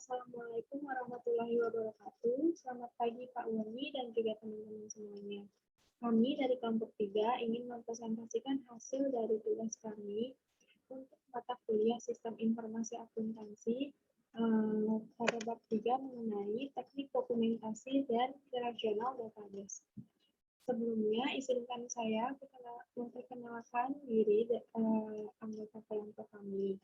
Assalamualaikum warahmatullahi wabarakatuh. Selamat pagi Pak Wani dan juga teman-teman semuanya. Kami dari kelompok 3 ingin mempresentasikan hasil dari tugas kami untuk mata kuliah Sistem Informasi Akuntansi pada bab 3 mengenai teknik dokumentasi dan relational database. Sebelumnya, izinkan saya memperkenalkan diri anggota kelompok kami.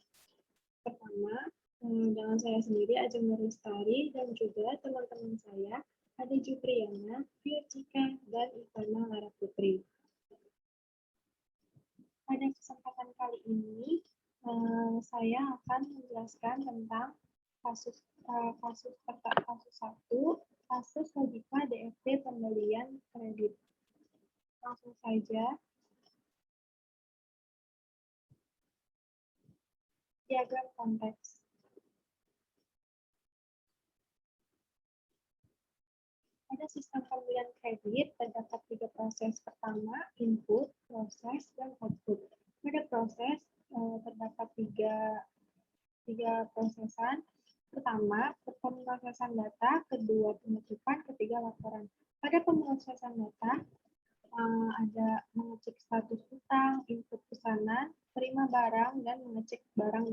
Pertama, dengan saya sendiri, Ajeng Nurlestari, dan juga teman-teman saya, ada Jupriana, Fircika, dan Ivana Lara Putri. Pada kesempatan kali ini, saya akan menjelaskan tentang kasus 1, kasus logika DFT pembelian kredit. Langsung saja. Diagram konteks. Pada sistem pembelian kredit, terdapat 3 proses. Pertama, input, proses, dan output. Pada proses, terdapat tiga prosesan. Pertama, pemrosesan data, kedua, penutupan, ketiga, laporan. Pada pemrosesan data, ada mengecek status utang, input pesanan, terima barang, dan mengecek barang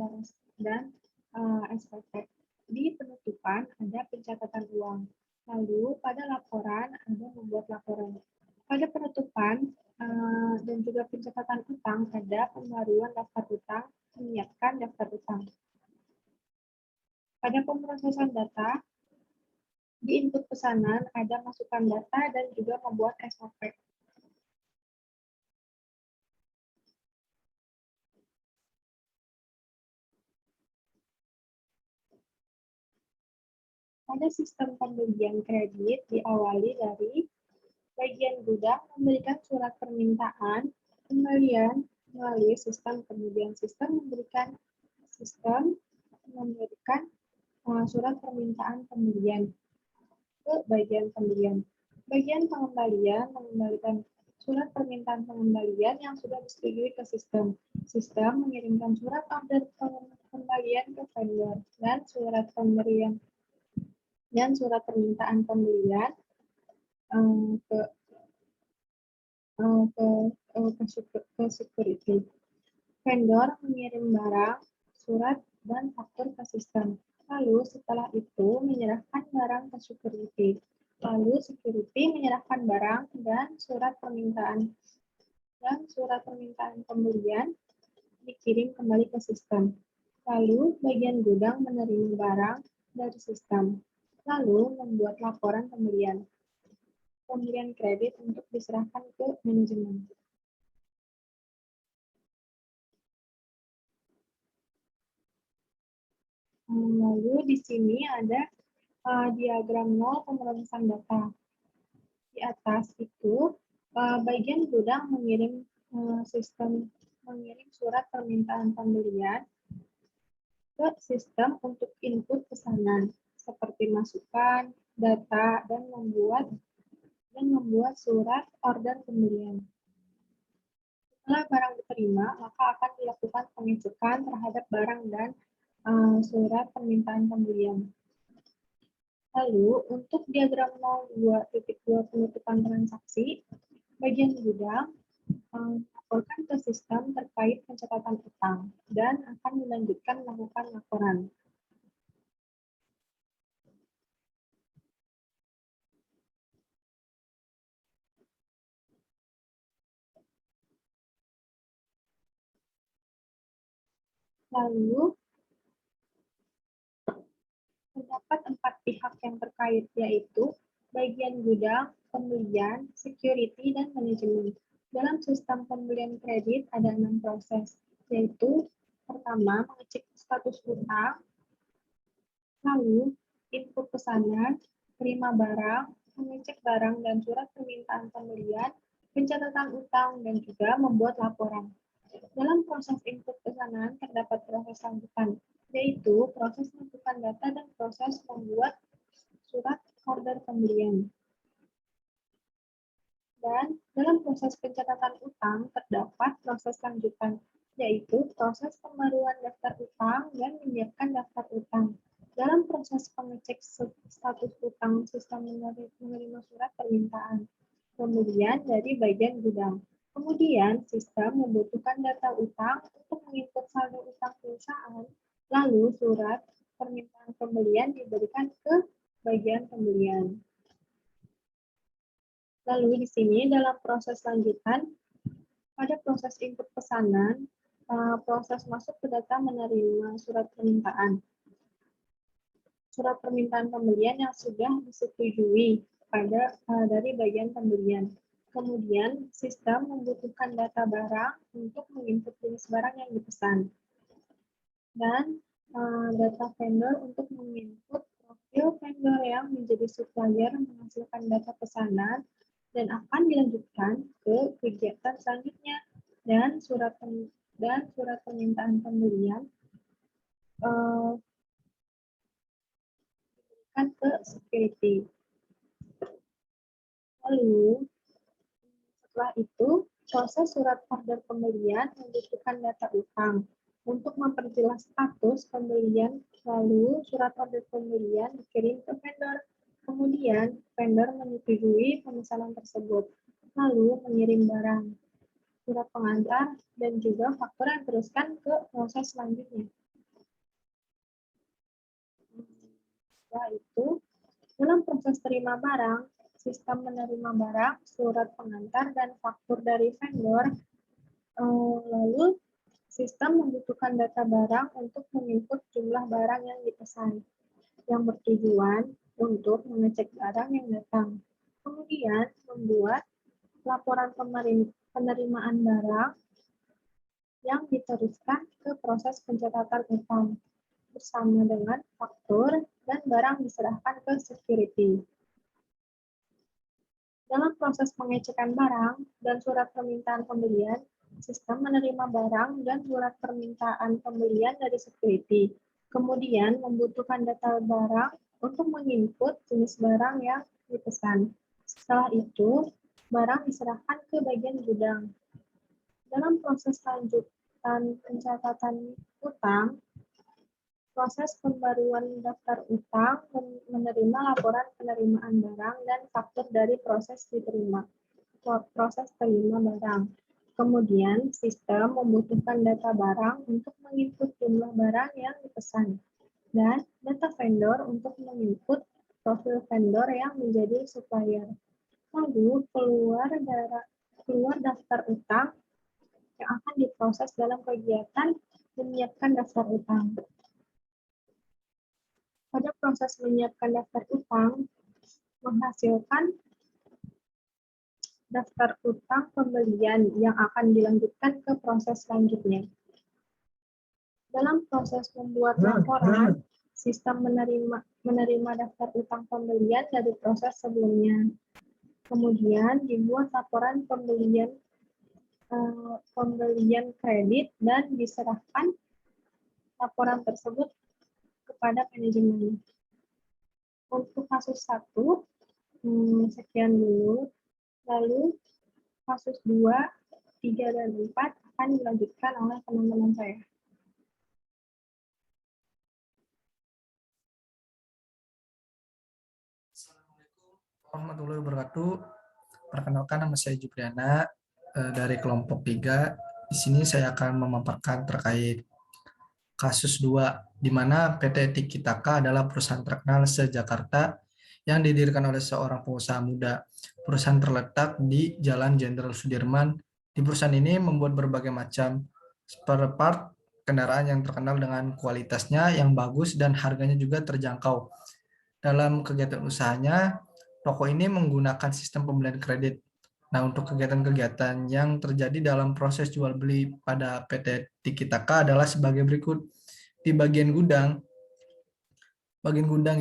dan SPP. Di penutupan, ada pencatatan uang. Lalu, pada laporan, ada membuat laporan. Pada penutupan dan juga pencatatan utang, ada pembaruan daftar utang, menyiapkan daftar utang. Pada pemrosesan data, di input pesanan, ada masukkan data dan juga membuat SOP. Pada sistem pembelian kredit diawali dari bagian gudang memberikan surat permintaan pembelian melalui sistem, kemudian sistem memberikan surat permintaan pembelian ke bagian pembelian. Bagian pengembalian mengembalikan surat permintaan pengembalian yang sudah disetujui ke sistem. Sistem mengirimkan surat order pengembalian ke vendor dan surat pemberian dan surat permintaan pembelian ke security. Vendor mengirim barang, surat, dan faktur ke sistem. Lalu setelah itu menyerahkan barang ke security. Lalu security menyerahkan barang dan surat permintaan pembelian dikirim kembali ke sistem. Lalu bagian gudang menerima barang dari sistem. Lalu membuat laporan pembelian kredit untuk diserahkan ke manajemen. Lalu di sini ada diagram nol pemrosesan data. Di atas itu bagian gudang mengirim surat permintaan pembelian ke sistem untuk input pesanan seperti masukkan data dan membuat surat order pembelian. Setelah barang diterima, maka akan dilakukan pengecekan terhadap barang dan surat permintaan pembelian. Lalu, untuk diagram 02.2 penutupan transaksi, bagian gudang melaporkan ke sistem terkait pencatatan utang dan akan melanjutkan melakukan laporan. Lalu, terdapat 4 pihak yang terkait, yaitu bagian gudang, pembelian, security, dan manajemen. Dalam sistem pembelian kredit ada 6 proses, yaitu pertama, mengecek status utang, lalu input pesanan, terima barang, mengecek barang dan surat permintaan pembelian, pencatatan utang, dan juga membuat laporan. Dalam proses input pesanan terdapat proses lanjutan, yaitu proses masukkan data dan proses membuat surat order pembelian. Dan dalam proses pencatatan utang terdapat proses lanjutan, yaitu proses pembaruan daftar utang dan menyiapkan daftar utang. Dalam proses proses pengecek status utang sistem menerima surat permintaan. Kemudian dari bagian gudang. Kemudian sistem membutuhkan data utang untuk menginput saldo utang perusahaan. Lalu surat permintaan pembelian diberikan ke bagian pembelian. Lalu di sini dalam proses lanjutan, pada proses input pesanan, proses masuk ke data menerima surat permintaan. Surat permintaan pembelian yang sudah disetujui dari bagian pembelian. Kemudian sistem membutuhkan data barang untuk menginput jenis barang yang dipesan. Dan data vendor untuk menginput profil vendor yang menjadi supplier menghasilkan data pesanan dan akan dilanjutkan ke kegiatan selanjutnya, dan surat permintaan pembelian diberikan ke security. Lalu setelah itu proses surat order pembelian membutuhkan data utang untuk memperjelas status pembelian. Lalu surat order pembelian dikirim ke vendor. Kemudian, vendor menyetujui pemesanan tersebut, lalu mengirim barang, surat pengantar, dan juga faktur yang diteruskan ke proses selanjutnya. Setelah itu, dalam proses terima barang, sistem menerima barang, surat pengantar, dan faktur dari vendor, lalu sistem membutuhkan data barang untuk menginput jumlah barang yang dipesan, yang bertujuan untuk mengecek barang yang datang. Kemudian membuat laporan penerimaan barang yang diteruskan ke proses pencatatan utang bersama dengan faktur dan barang diserahkan ke security. Dalam proses pengecekan barang dan surat permintaan pembelian, sistem menerima barang dan surat permintaan pembelian dari security. Kemudian membutuhkan data barang untuk menginput jenis barang yang dipesan. Setelah itu, barang diserahkan ke bagian gudang. Dalam proses lanjutan pencatatan utang, proses pembaruan daftar utang, menerima laporan penerimaan barang dan faktur dari proses terima barang. Kemudian, sistem membutuhkan data barang untuk menginput jumlah barang yang dipesan, dan data vendor untuk menginput profil vendor yang menjadi supplier. Lalu, keluar daftar utang yang akan diproses dalam kegiatan menyiapkan daftar utang. Pada proses menyiapkan daftar utang, menghasilkan daftar utang pembelian yang akan dilanjutkan ke proses selanjutnya. Dalam proses membuat laporan, sistem menerima daftar utang pembelian dari proses sebelumnya. Kemudian dibuat laporan pembelian kredit dan diserahkan laporan tersebut kepada manajemen. Untuk kasus 1, sekian dulu. Lalu kasus 2, 3, dan 4 akan dilanjutkan oleh teman-teman saya. Assalamualaikum warahmatullahi wabarakatuh. Perkenalkan, nama saya Jupriana dari kelompok 3. Di sini saya akan memaparkan terkait kasus 2, di mana PT Tiki-Taka adalah perusahaan terkenal se-Jakarta yang didirikan oleh seorang pengusaha muda. Perusahaan terletak di Jalan Jenderal Sudirman. Di perusahaan ini membuat berbagai macam spare part kendaraan yang terkenal dengan kualitasnya yang bagus dan harganya juga terjangkau. Dalam kegiatan usahanya, toko ini menggunakan sistem pembelian kredit. Nah, untuk kegiatan-kegiatan yang terjadi dalam proses jual beli pada PT Tiki-Taka adalah sebagai berikut. Di bagian gudang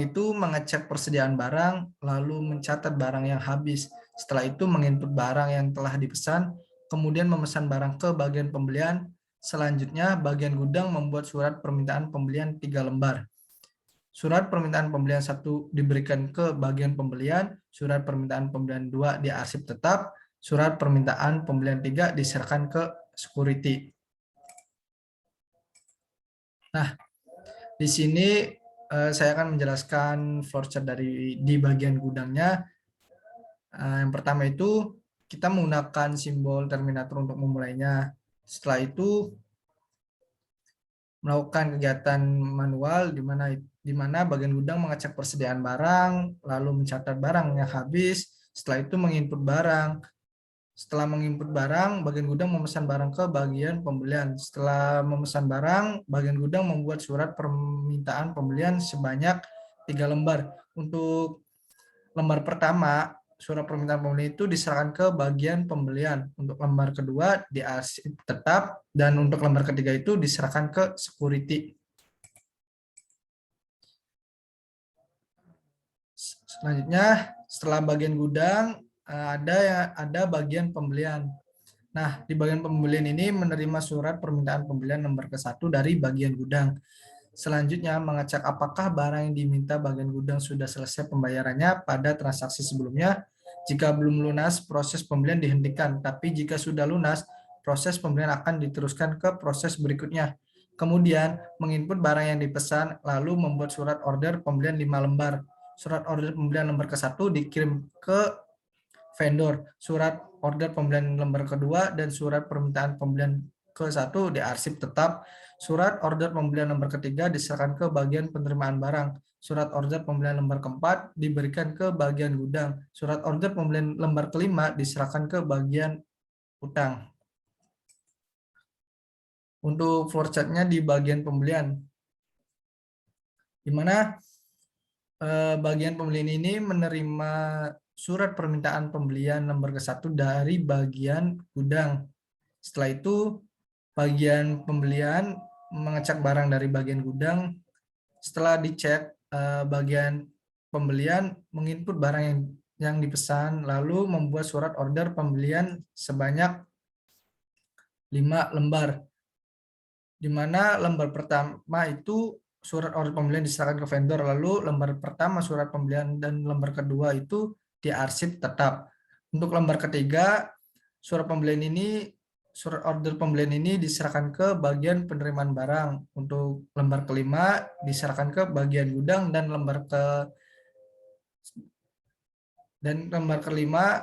itu mengecek persediaan barang, lalu mencatat barang yang habis. Setelah itu menginput barang yang telah dipesan, kemudian memesan barang ke bagian pembelian. Selanjutnya, bagian gudang membuat surat permintaan pembelian 3 lembar. Surat permintaan pembelian 1 diberikan ke bagian pembelian, surat permintaan pembelian 2 diarsip tetap, surat permintaan pembelian 3 diserahkan ke security. Nah, di sini saya akan menjelaskan flowchart dari di bagian gudangnya. Yang pertama itu kita menggunakan simbol terminator untuk memulainya. Setelah itu melakukan kegiatan manual di mana bagian gudang mengecek persediaan barang, lalu mencatat barang yang habis. Setelah itu menginput barang. Setelah menginput barang, bagian gudang memesan barang ke bagian pembelian. Setelah memesan barang, bagian gudang membuat surat permintaan pembelian sebanyak 3 lembar. Untuk lembar pertama, surat permintaan pembelian itu diserahkan ke bagian pembelian. Untuk lembar kedua diarsip tetap, dan untuk lembar ketiga itu diserahkan ke security. Selanjutnya, setelah bagian gudang, ada bagian pembelian. Nah, di bagian pembelian ini menerima surat permintaan pembelian nomor ke-1 dari bagian gudang. Selanjutnya, mengecek apakah barang yang diminta bagian gudang sudah selesai pembayarannya pada transaksi sebelumnya. Jika belum lunas, proses pembelian dihentikan. Tapi jika sudah lunas, proses pembelian akan diteruskan ke proses berikutnya. Kemudian, menginput barang yang dipesan, lalu membuat surat order pembelian 5 lembar. Surat order pembelian lembar ke-1 dikirim ke vendor, surat order pembelian lembar kedua dan surat permintaan pembelian ke-1 diarsip tetap. Surat order pembelian lembar ketiga diserahkan ke bagian penerimaan barang. Surat order pembelian lembar keempat diberikan ke bagian gudang. Surat order pembelian lembar kelima diserahkan ke bagian utang. Untuk flowchart-nya di bagian pembelian, di mana bagian pembelian ini menerima surat permintaan pembelian lembar ke-1 dari bagian gudang. Setelah itu, bagian pembelian mengecek barang dari bagian gudang. Setelah dicek, bagian pembelian menginput barang yang dipesan, lalu membuat surat order pembelian sebanyak 5 lembar. Di mana lembar pertama itu surat order pembelian diserahkan ke vendor, lalu lembar pertama surat pembelian dan lembar kedua itu diarsip tetap. Untuk lembar ketiga, surat order pembelian ini diserahkan ke bagian penerimaan barang. Untuk lembar kelima diserahkan ke bagian gudang, dan lembar kelima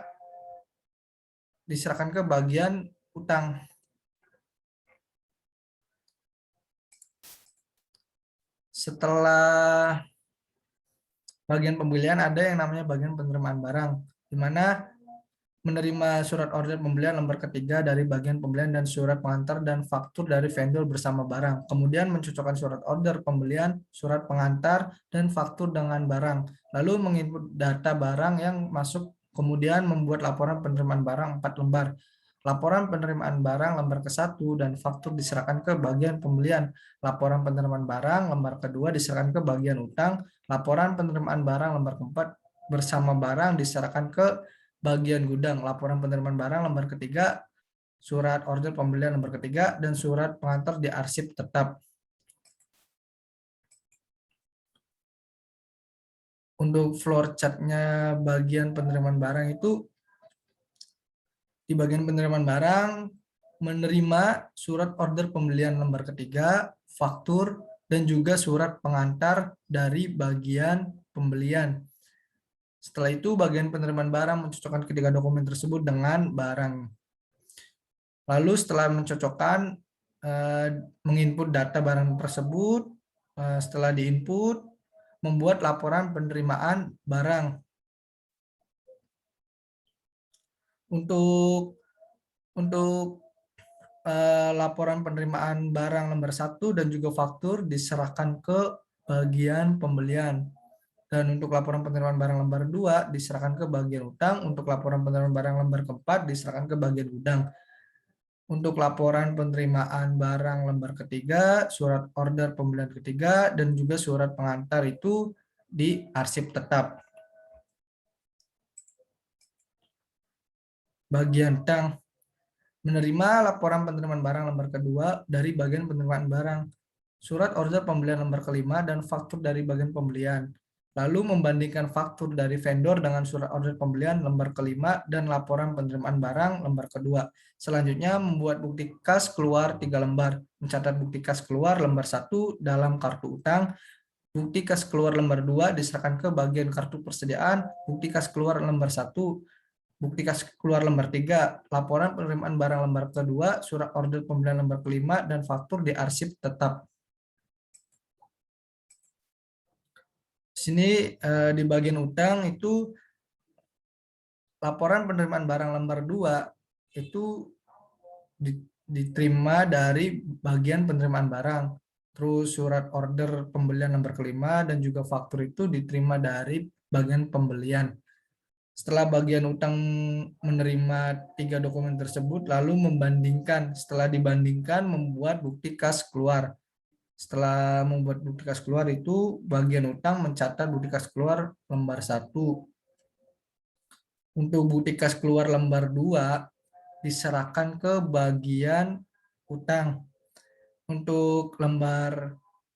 diserahkan ke bagian utang. Setelah bagian pembelian ada yang namanya bagian penerimaan barang, di mana menerima surat order pembelian lembar ketiga dari bagian pembelian dan surat pengantar dan faktur dari vendor bersama barang. Kemudian mencocokkan surat order pembelian, surat pengantar, dan faktur dengan barang. Lalu menginput data barang yang masuk, kemudian membuat laporan penerimaan barang 4 lembar. Laporan penerimaan barang lembar ke-1 dan faktur diserahkan ke bagian pembelian. Laporan penerimaan barang lembar kedua diserahkan ke bagian utang. Laporan penerimaan barang lembar keempat bersama barang diserahkan ke bagian gudang. Laporan penerimaan barang lembar ketiga, surat order pembelian lembar ketiga, dan surat pengantar diarsip tetap. Untuk floor chart-nya bagian penerimaan barang itu, di bagian penerimaan barang menerima surat order pembelian lembar ketiga, faktur, dan juga surat pengantar dari bagian pembelian. Setelah itu, bagian penerimaan barang mencocokkan ketiga dokumen tersebut dengan barang. Lalu setelah mencocokkan, menginput data barang tersebut, setelah diinput, membuat laporan penerimaan barang. Untuk laporan penerimaan barang lembar 1 dan juga faktur diserahkan ke bagian pembelian. Dan untuk laporan penerimaan barang lembar 2 diserahkan ke bagian utang. Untuk laporan penerimaan barang lembar keempat diserahkan ke bagian gudang. Untuk laporan penerimaan barang lembar ketiga, surat order pembelian ketiga, dan juga surat pengantar itu diarsip tetap. Bagian utang menerima laporan penerimaan barang lembar kedua dari bagian penerimaan barang, surat order pembelian lembar kelima, dan faktur dari bagian pembelian. Lalu membandingkan faktur dari vendor dengan surat order pembelian lembar kelima dan laporan penerimaan barang lembar kedua. Selanjutnya membuat bukti kas keluar 3 lembar, mencatat bukti kas keluar lembar 1 dalam kartu utang, bukti kas keluar lembar 2 diserahkan ke bagian kartu persediaan, bukti kas keluar lembar 1, bukti kas keluar lembar 3, laporan penerimaan barang lembar kedua, surat order pembelian lembar kelima, dan faktur diarsip tetap. Sini di bagian utang itu laporan penerimaan barang lembar 2 itu diterima dari bagian penerimaan barang. Terus surat order pembelian lembar kelima dan juga faktur itu diterima dari bagian pembelian. Setelah bagian utang menerima 3 dokumen tersebut, lalu membandingkan. Setelah dibandingkan, membuat bukti kas keluar. Setelah membuat bukti kas keluar itu, bagian utang mencatat bukti kas keluar lembar 1. Untuk bukti kas keluar lembar 2, diserahkan ke bagian utang. Untuk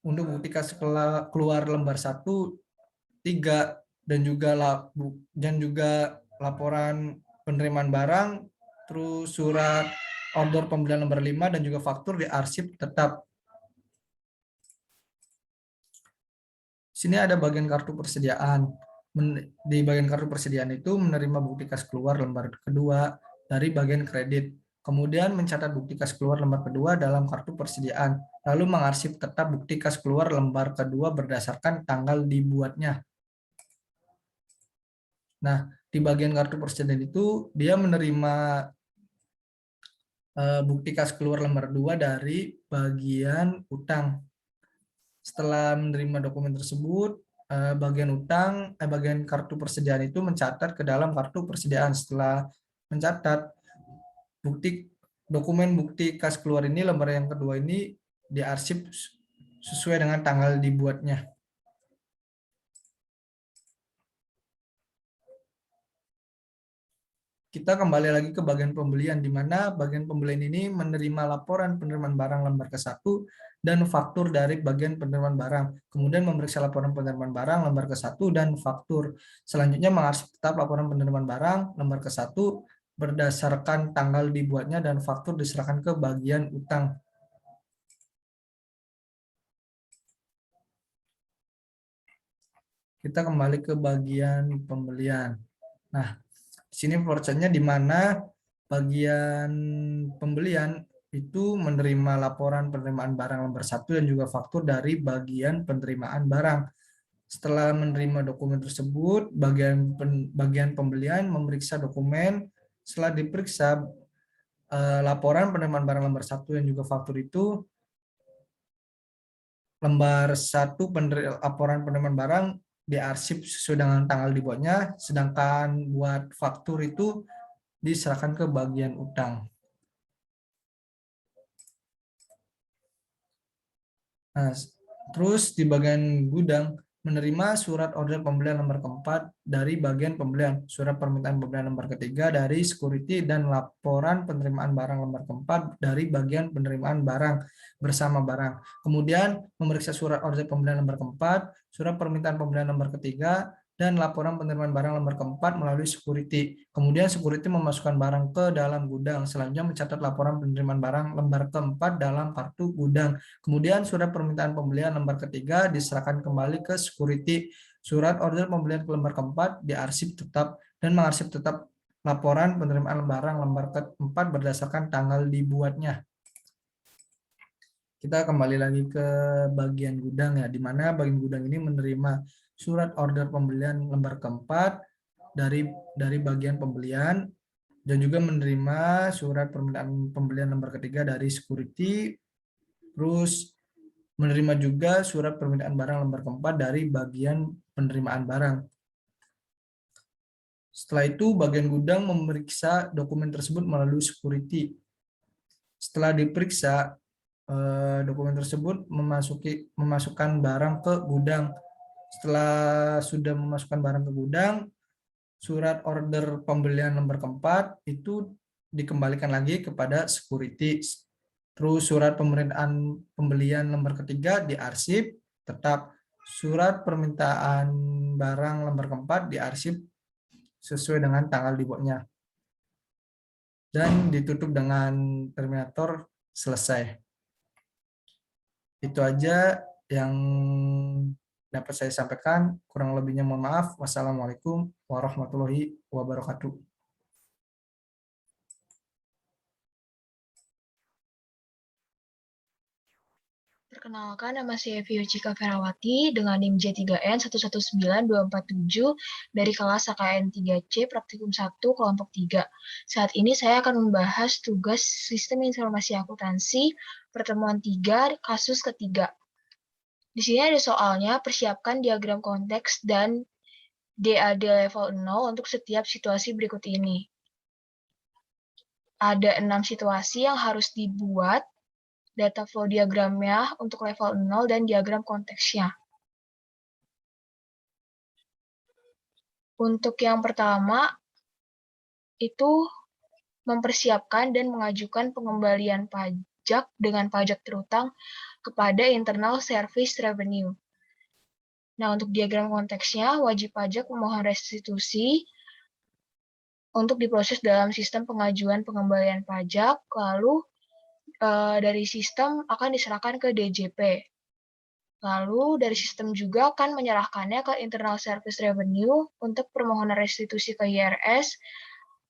bukti kas keluar lembar 1, 3, dan juga laporan penerimaan barang, terus surat order pembelian lembar 5 dan juga faktur diarsip tetap. Sini ada bagian kartu persediaan. Di bagian kartu persediaan itu menerima bukti kas keluar lembar kedua dari bagian kredit. Kemudian mencatat bukti kas keluar lembar kedua dalam kartu persediaan, lalu mengarsip tetap bukti kas keluar lembar kedua berdasarkan tanggal dibuatnya. Nah, di bagian kartu persediaan itu dia menerima bukti kas keluar lembar 2 dari bagian utang. Setelah menerima dokumen tersebut, bagian kartu persediaan itu mencatat ke dalam kartu persediaan. Setelah mencatat dokumen bukti kas keluar ini, lembar yang kedua ini diarsip sesuai dengan tanggal dibuatnya. Kita kembali lagi ke bagian pembelian, di mana bagian pembelian ini menerima laporan penerimaan barang lembar ke-1 dan faktur dari bagian penerimaan barang. Kemudian memeriksa laporan penerimaan barang lembar ke-1 dan faktur. Selanjutnya mengarsip tetap laporan penerimaan barang lembar ke-1 berdasarkan tanggal dibuatnya dan faktur diserahkan ke bagian utang. Kita kembali ke bagian pembelian. Nah, di sini prosesnya di mana bagian pembelian itu menerima laporan penerimaan barang lembar 1 dan juga faktur dari bagian penerimaan barang. Setelah menerima dokumen tersebut, bagian pembelian memeriksa dokumen. Setelah diperiksa laporan penerimaan barang lembar 1 dan juga faktur itu, lembar 1 laporan penerimaan barang diarsip sesuai dengan tanggal dibuatnya, sedangkan buat faktur itu diserahkan ke bagian utang. Nah, terus di bagian gudang menerima surat order pembelian lembar keempat dari bagian pembelian, surat permintaan pembelian lembar ketiga dari security, dan laporan penerimaan barang lembar keempat dari bagian penerimaan barang bersama barang. Kemudian memeriksa surat order pembelian lembar keempat, surat permintaan pembelian lembar ketiga, dan laporan penerimaan barang lembar keempat melalui security. Kemudian security memasukkan barang ke dalam gudang. Selanjutnya mencatat laporan penerimaan barang lembar keempat dalam kartu gudang. Kemudian surat permintaan pembelian lembar ketiga diserahkan kembali ke security. Surat order pembelian ke lembar keempat diarsip tetap dan mengarsip tetap laporan penerimaan barang lembar keempat berdasarkan tanggal dibuatnya. Kita kembali lagi ke bagian gudang ya, di mana bagian gudang ini menerima surat order pembelian lembar keempat dari bagian pembelian dan juga menerima surat permintaan pembelian lembar ketiga dari security, terus menerima juga surat permintaan barang lembar keempat dari bagian penerimaan barang. Setelah itu bagian gudang memeriksa dokumen tersebut melalui security. Setelah diperiksa, dokumen tersebut memasukkan barang ke gudang. Setelah sudah memasukkan barang ke gudang, surat order pembelian lembar keempat itu dikembalikan lagi kepada security. Terus surat permintaan pembelian lembar ketiga diarsip tetap. Surat permintaan barang lembar keempat diarsip sesuai dengan tanggal dibuatnya. Dan ditutup dengan terminator selesai. Itu aja yang dapat saya sampaikan. Kurang lebihnya mohon maaf. Wassalamualaikum warahmatullahi wabarakatuh. Perkenalkan, nama saya Vyucika Ferawati dengan NIM J3N119247 dari kelas KKN 3C Praktikum 1 Kelompok 3. Saat ini saya akan membahas tugas Sistem Informasi Akuntansi pertemuan 3 kasus ketiga. Di sini ada soalnya, persiapkan diagram konteks dan DAD level 0 untuk setiap situasi berikut ini. Ada 6 situasi yang harus dibuat, data flow diagramnya untuk level 0 dan diagram konteksnya. Untuk yang pertama, itu mempersiapkan dan mengajukan pengembalian pajak dengan pajak terutang kepada Internal Service Revenue. Nah, untuk diagram konteksnya, wajib pajak memohon restitusi untuk diproses dalam sistem pengajuan pengembalian pajak, lalu dari sistem akan diserahkan ke DJP. Lalu dari sistem juga akan menyerahkannya ke Internal Service Revenue untuk permohonan restitusi ke IRS.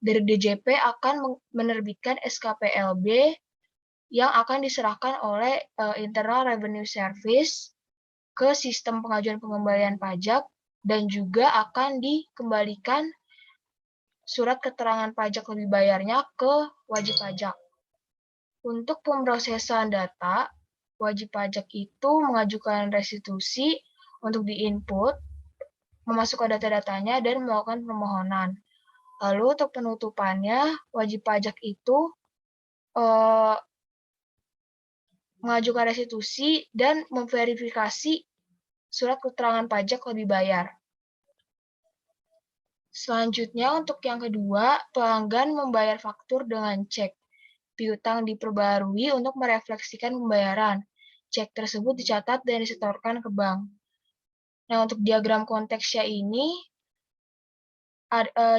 Dari DJP akan menerbitkan SKPLB yang akan diserahkan oleh Internal Revenue Service ke sistem pengajuan pengembalian pajak dan juga akan dikembalikan surat keterangan pajak lebih bayarnya ke wajib pajak. Untuk pemrosesan data, wajib pajak itu mengajukan restitusi untuk diinput, memasukkan data-datanya, dan melakukan permohonan. Lalu untuk penutupannya, wajib pajak itu mengajukan restitusi dan memverifikasi surat keterangan pajak lebih bayar. Selanjutnya, untuk yang kedua, pelanggan membayar faktur dengan cek. Piutang diperbarui untuk merefleksikan pembayaran. Cek tersebut dicatat dan disetorkan ke bank. Nah, untuk diagram konteksnya ini,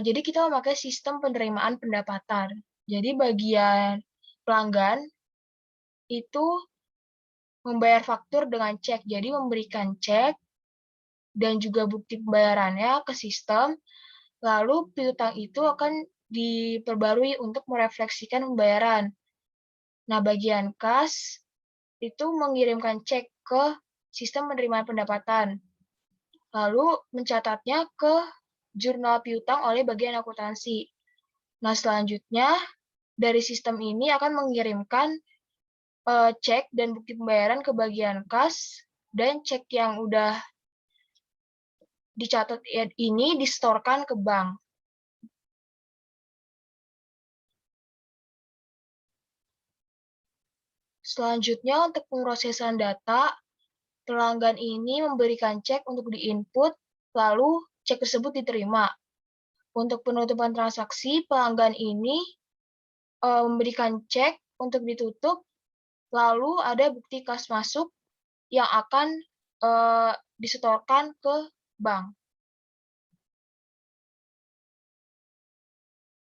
jadi kita memakai sistem penerimaan pendapatan. Jadi bagian pelanggan itu membayar faktur dengan cek. Jadi memberikan cek dan juga bukti pembayarannya ke sistem, lalu piutang itu akan diperbarui untuk merefleksikan pembayaran. Nah, bagian kas itu mengirimkan cek ke sistem penerimaan pendapatan, lalu mencatatnya ke jurnal piutang oleh bagian akuntansi. Nah, selanjutnya dari sistem ini akan mengirimkan cek dan bukti pembayaran ke bagian kas, dan cek yang udah dicatat ini disetorkan ke bank. Selanjutnya, untuk pemrosesan data, pelanggan ini memberikan cek untuk diinput, lalu cek tersebut diterima. Untuk penutupan transaksi, pelanggan ini memberikan cek untuk ditutup, lalu ada bukti kas masuk yang akan disetorkan ke bank.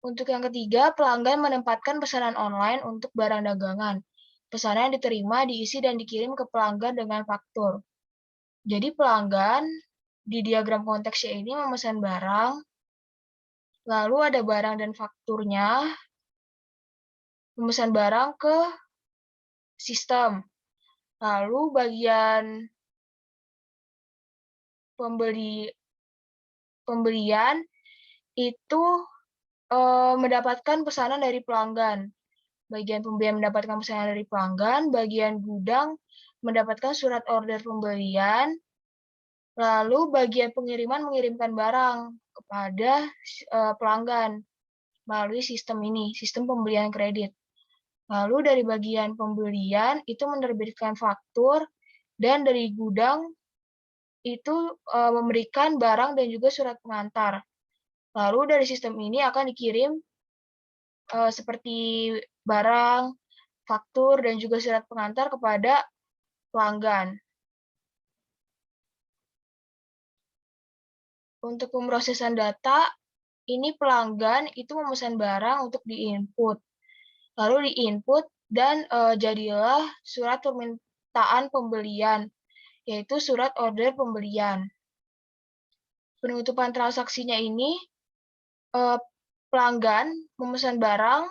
Untuk yang ketiga, pelanggan menempatkan pesanan online untuk barang dagangan. Pesanan diterima, diisi, dan dikirim ke pelanggan dengan faktur. Jadi pelanggan di diagram konteksnya ini memesan barang, lalu ada barang dan fakturnya, memesan barang ke sistem. Lalu bagian pembelian itu mendapatkan pesanan dari pelanggan. Bagian pembelian mendapatkan pesanan dari pelanggan, bagian gudang mendapatkan surat order pembelian, lalu bagian pengiriman mengirimkan barang kepada pelanggan melalui sistem ini, sistem pembelian kredit. Lalu dari bagian pembelian itu menerbitkan faktur, dan dari gudang itu memberikan barang dan juga surat pengantar. Lalu dari sistem ini akan dikirim seperti barang, faktur, dan juga surat pengantar kepada pelanggan. Untuk pemrosesan data, ini pelanggan itu memesan barang untuk diinput. Lalu diinput dan jadilah surat permintaan pembelian yaitu surat order pembelian. Penutupan transaksinya ini pelanggan memesan barang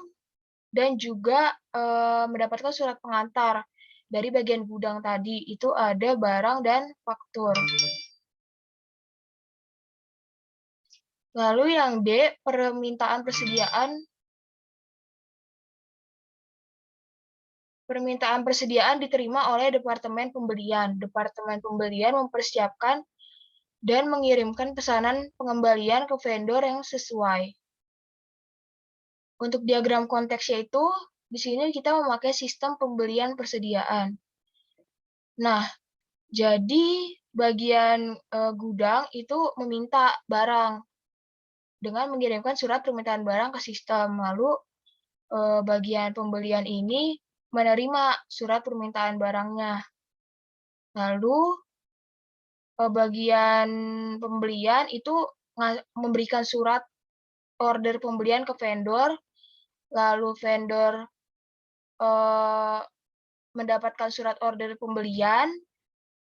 dan juga mendapatkan surat pengantar dari bagian gudang tadi. Itu ada barang dan faktur. Lalu yang D, permintaan persediaan. Permintaan persediaan diterima oleh Departemen Pembelian. Departemen Pembelian mempersiapkan dan mengirimkan pesanan pengembalian ke vendor yang sesuai. Untuk diagram konteksnya itu, di sini kita memakai sistem pembelian persediaan. Nah, jadi bagian gudang itu meminta barang dengan mengirimkan surat permintaan barang ke sistem. Lalu bagian pembelian ini menerima surat permintaan barangnya. Lalu bagian pembelian itu memberikan surat order pembelian ke vendor, lalu vendor mendapatkan surat order pembelian,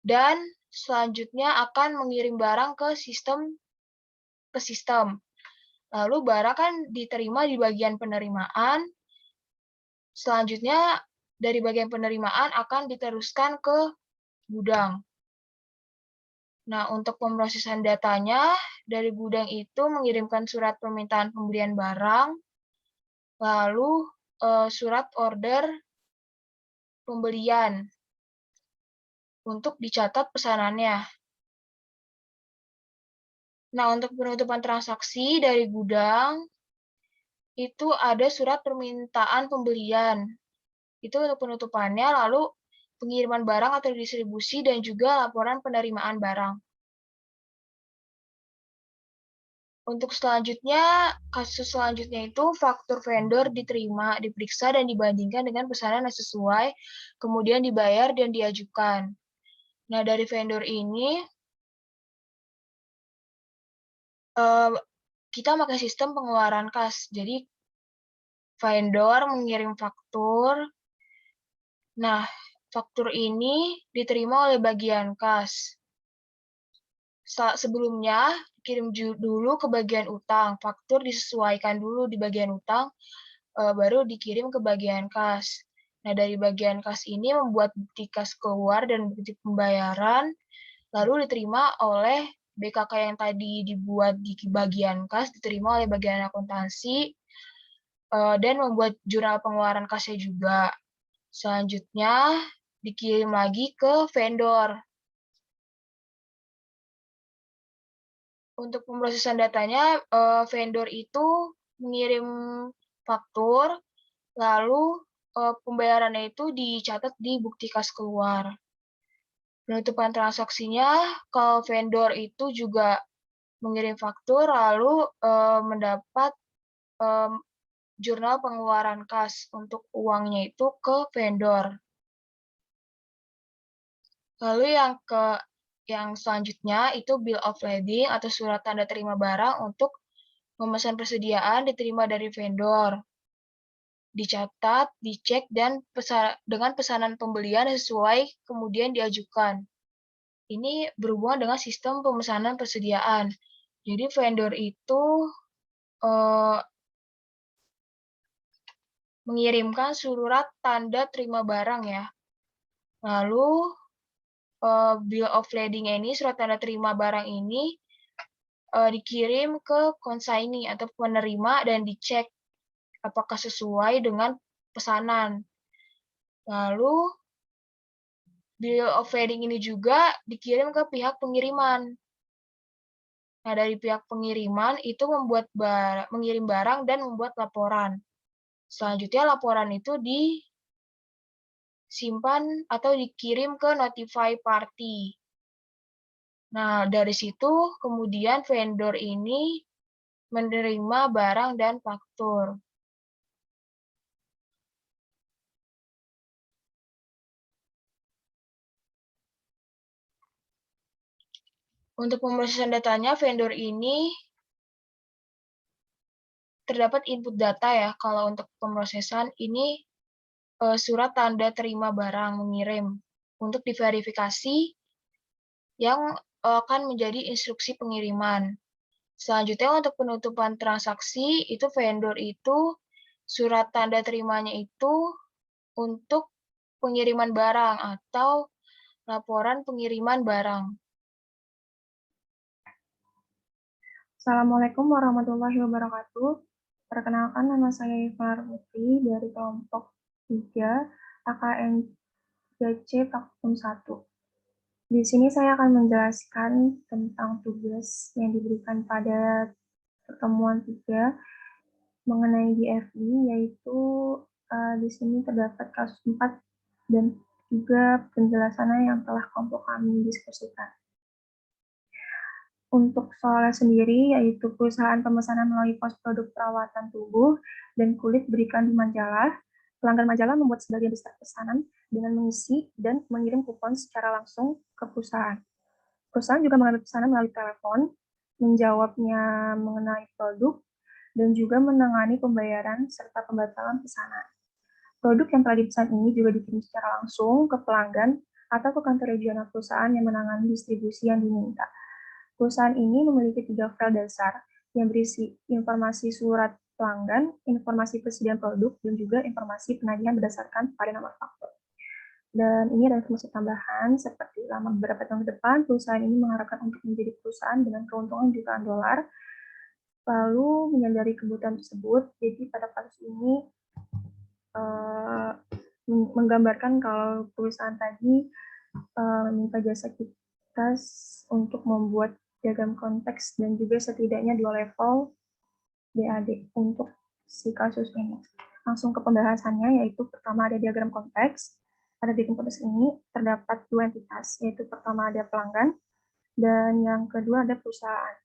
dan selanjutnya akan mengirim barang ke sistem. Lalu barang kan diterima di bagian penerimaan, selanjutnya dari bagian penerimaan akan diteruskan ke gudang. Nah, untuk pemrosesan datanya, dari gudang itu mengirimkan surat permintaan pembelian barang, lalu surat order pembelian untuk dicatat pesanannya. Nah, untuk penutupan transaksi dari gudang, itu ada surat permintaan pembelian. Itu untuk penutupannya, lalu pengiriman barang atau distribusi, dan juga laporan penerimaan barang. Untuk selanjutnya, kasus selanjutnya itu faktur vendor diterima, diperiksa, dan dibandingkan dengan pesanan yang sesuai, kemudian dibayar dan diajukan. Nah, dari vendor ini, kita pakai sistem pengeluaran kas. Jadi, vendor mengirim faktur. Nah, faktur ini diterima oleh bagian kas. Sebelumnya, kirim dulu ke bagian utang. Faktur disesuaikan dulu di bagian utang, baru dikirim ke bagian kas. Nah, dari bagian kas ini membuat bukti kas keluar dan bukti pembayaran, lalu diterima oleh BKK yang tadi dibuat di bagian kas, diterima oleh bagian akuntansi, dan membuat jurnal pengeluaran kasnya juga. Selanjutnya, dikirim lagi ke vendor. Untuk pemrosesan datanya, vendor itu mengirim faktur, lalu pembayarannya itu dicatat di bukti kas keluar. Penutupan transaksinya, kalau vendor itu juga mengirim faktur, lalu mendapat jurnal pengeluaran kas untuk uangnya itu ke vendor. Lalu yang selanjutnya itu bill of lading atau surat tanda terima barang untuk memesan persediaan diterima dari vendor. Dicatat, dicek, dan dengan pesanan pembelian sesuai kemudian diajukan. Ini berhubungan dengan sistem pemesanan persediaan. Jadi vendor itu mengirimkan surat tanda terima barang ya. Lalu bill of lading ini, surat tanda terima barang ini dikirim ke consignee atau penerima dan dicek apakah sesuai dengan pesanan. Lalu bill of lading ini juga dikirim ke pihak pengiriman. Nah, dari pihak pengiriman itu mengirim barang dan membuat laporan. Selanjutnya laporan itu disimpan atau dikirim ke notify party. Nah, dari situ kemudian vendor ini menerima barang dan faktur. Untuk pemrosesan datanya, vendor ini terdapat input data ya. Kalau untuk pemrosesan ini surat tanda terima barang mengirim. Untuk diverifikasi, yang akan menjadi instruksi pengiriman. Selanjutnya untuk penutupan transaksi, itu vendor itu surat tanda terimanya itu untuk pengiriman barang atau laporan pengiriman barang. Assalamualaikum warahmatullahi wabarakatuh. Perkenalkan, nama saya Ifar Putri dari kelompok 3 AKN GC Praktikum 1. Di sini saya akan menjelaskan tentang tugas yang diberikan pada pertemuan 3 mengenai DFD, yaitu di sini terdapat kasus 4 dan juga penjelasannya yang telah kelompok kami diskusikan. Untuk soalnya sendiri, yaitu perusahaan pemesanan melalui pos produk perawatan tubuh dan kulit berikan di majalah. Pelanggan majalah membuat sebagian besar pesanan dengan mengisi dan mengirim kupon secara langsung ke perusahaan. Perusahaan juga mengambil pesanan melalui telepon, menjawabnya mengenai produk, dan juga menangani pembayaran serta pembatalan pesanan. Produk yang telah dipesan ini juga dikirim secara langsung ke pelanggan atau ke kantor regional perusahaan yang menangani distribusi yang diminta. Perusahaan ini memiliki 3 file dasar yang berisi informasi surat pelanggan, informasi persediaan produk, dan juga informasi penagihan berdasarkan pada nomor faktur. Dan ini ada informasi tambahan seperti selama beberapa tahun ke depan, perusahaan ini mengharapkan untuk menjadi perusahaan dengan keuntungan jutaan dolar, lalu menyadari kebutuhan tersebut. Jadi pada kasus ini menggambarkan kalau perusahaan tadi meminta jasa kita untuk membuat diagram konteks dan juga setidaknya 2 level DAD untuk si kasus ini. Langsung ke pembahasannya, yaitu pertama ada diagram konteks. Pada diagram konteks ini terdapat 2 entitas, yaitu pertama ada pelanggan dan yang kedua ada perusahaan.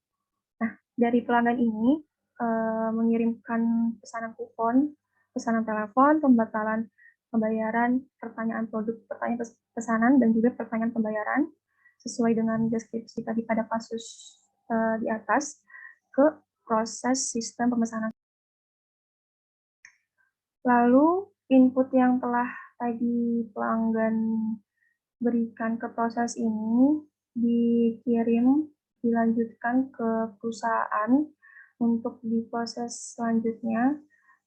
Nah, dari pelanggan ini mengirimkan pesanan kupon, pesanan telepon, pembatalan pembayaran, pertanyaan produk, pertanyaan pesanan, dan juga pertanyaan pembayaran sesuai dengan deskripsi tadi pada kasus di atas ke proses sistem pemesanan. Lalu input yang telah tadi pelanggan berikan ke proses ini dilanjutkan ke perusahaan untuk diproses selanjutnya,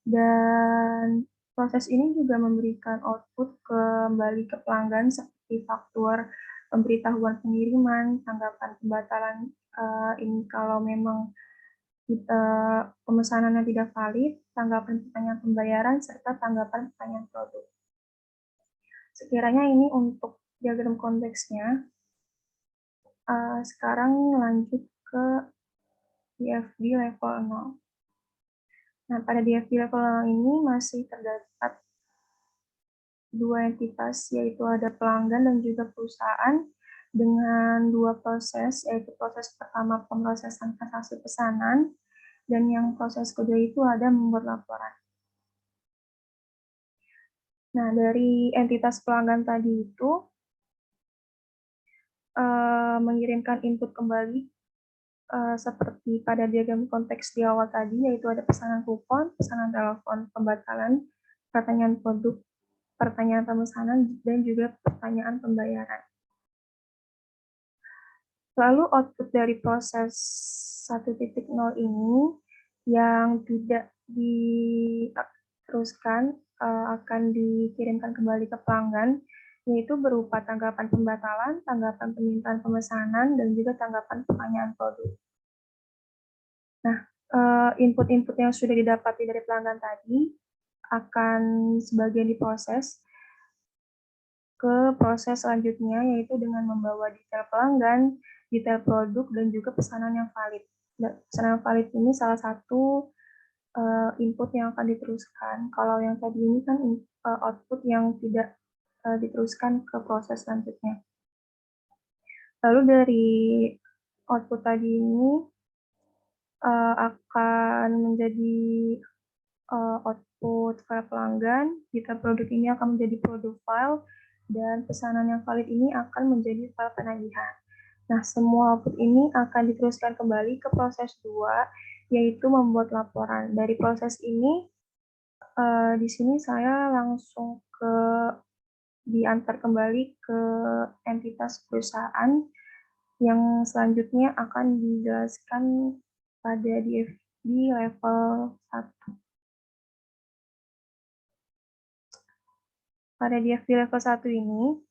dan proses ini juga memberikan output kembali ke pelanggan seperti faktur, pemberitahuan pengiriman, tanggapan pembatalan ini kalau memang pemesanannya tidak valid, tanggapan pertanyaan pembayaran, serta tanggapan pertanyaan produk. Sekiranya ini untuk diagram konteksnya. Sekarang lanjut ke DFD level 0. Nah, pada DFD level 0 ini masih terdapat 2 entitas, yaitu ada pelanggan dan juga perusahaan dengan 2 proses, yaitu proses pertama pemrosesan transaksi pesanan, dan yang proses kedua itu ada membuat laporan. Nah, dari entitas pelanggan tadi itu mengirimkan input kembali seperti pada diagram konteks di awal tadi, yaitu ada pesanan kupon, pesanan telepon, pembatalan, pertanyaan produk, pertanyaan pemesanan, dan juga pertanyaan pembayaran. Lalu output dari proses 1.0 ini yang tidak diteruskan akan dikirimkan kembali ke pelanggan, yaitu berupa tanggapan pembatalan, tanggapan permintaan pemesanan, dan juga tanggapan pertanyaan produk. Nah, input-input yang sudah didapati dari pelanggan tadi akan sebagian diproses ke proses selanjutnya, yaitu dengan membawa detail pelanggan, detail produk, dan juga pesanan yang valid. Pesanan yang valid ini salah satu input yang akan diteruskan. Kalau yang tadi ini kan output yang tidak diteruskan ke proses selanjutnya. Lalu dari output tadi ini akan menjadi output file pelanggan, detail produk ini akan menjadi produk file, dan pesanan yang valid ini akan menjadi file penagihan. Nah, semua output ini akan diteruskan kembali ke proses 2, yaitu membuat laporan. Dari proses ini, di sini saya langsung diantar kembali ke entitas perusahaan yang selanjutnya akan dijelaskan pada di level 1. Pada DFD level 1 ini,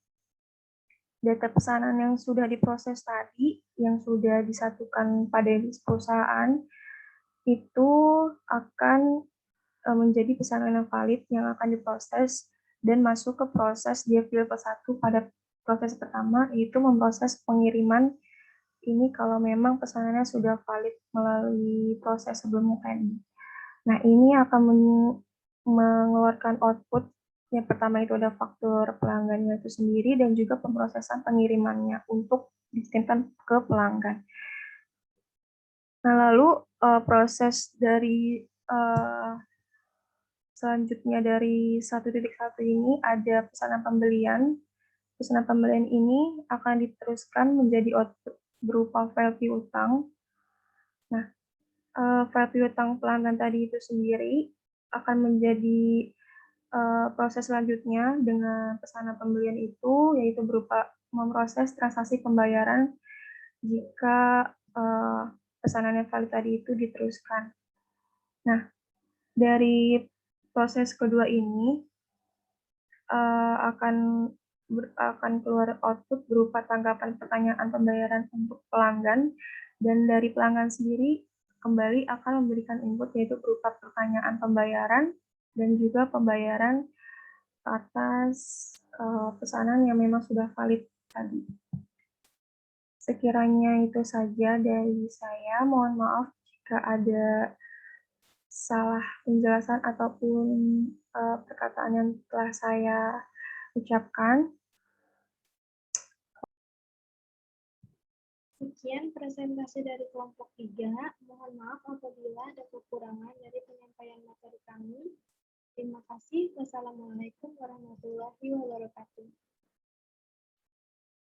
data pesanan yang sudah diproses tadi, yang sudah disatukan pada perusahaan, itu akan menjadi pesanan yang valid yang akan diproses dan masuk ke proses DFD level 1 pada proses pertama, yaitu memproses pengiriman ini kalau memang pesanannya sudah valid melalui proses sebelumnya tadi. Nah, ini akan mengeluarkan output. Yang pertama itu ada faktur pelanggannya itu sendiri dan juga pemrosesan pengirimannya untuk dikirimkan ke pelanggan. Nah, lalu proses dari selanjutnya dari 1.1 ini ada pesanan pembelian. Pesanan pembelian ini akan diteruskan menjadi output berupa file piutang. Nah, file piutang pelanggan tadi itu sendiri akan menjadi proses selanjutnya dengan pesanan pembelian itu, yaitu berupa memproses transaksi pembayaran jika pesanan yang valid tadi itu diteruskan. Nah, dari proses kedua ini akan keluar output berupa tanggapan pertanyaan pembayaran untuk pelanggan, dan dari pelanggan sendiri kembali akan memberikan input yaitu berupa pertanyaan pembayaran dan juga pembayaran atas pesanan yang memang sudah valid tadi. Sekiranya itu saja dari saya. Mohon maaf jika ada salah penjelasan ataupun perkataan yang telah saya ucapkan. Sekian presentasi dari kelompok 3. Mohon maaf apabila ada kekurangan dari penyampaian materi kami. Terima kasih. Wassalamualaikum warahmatullahi wabarakatuh.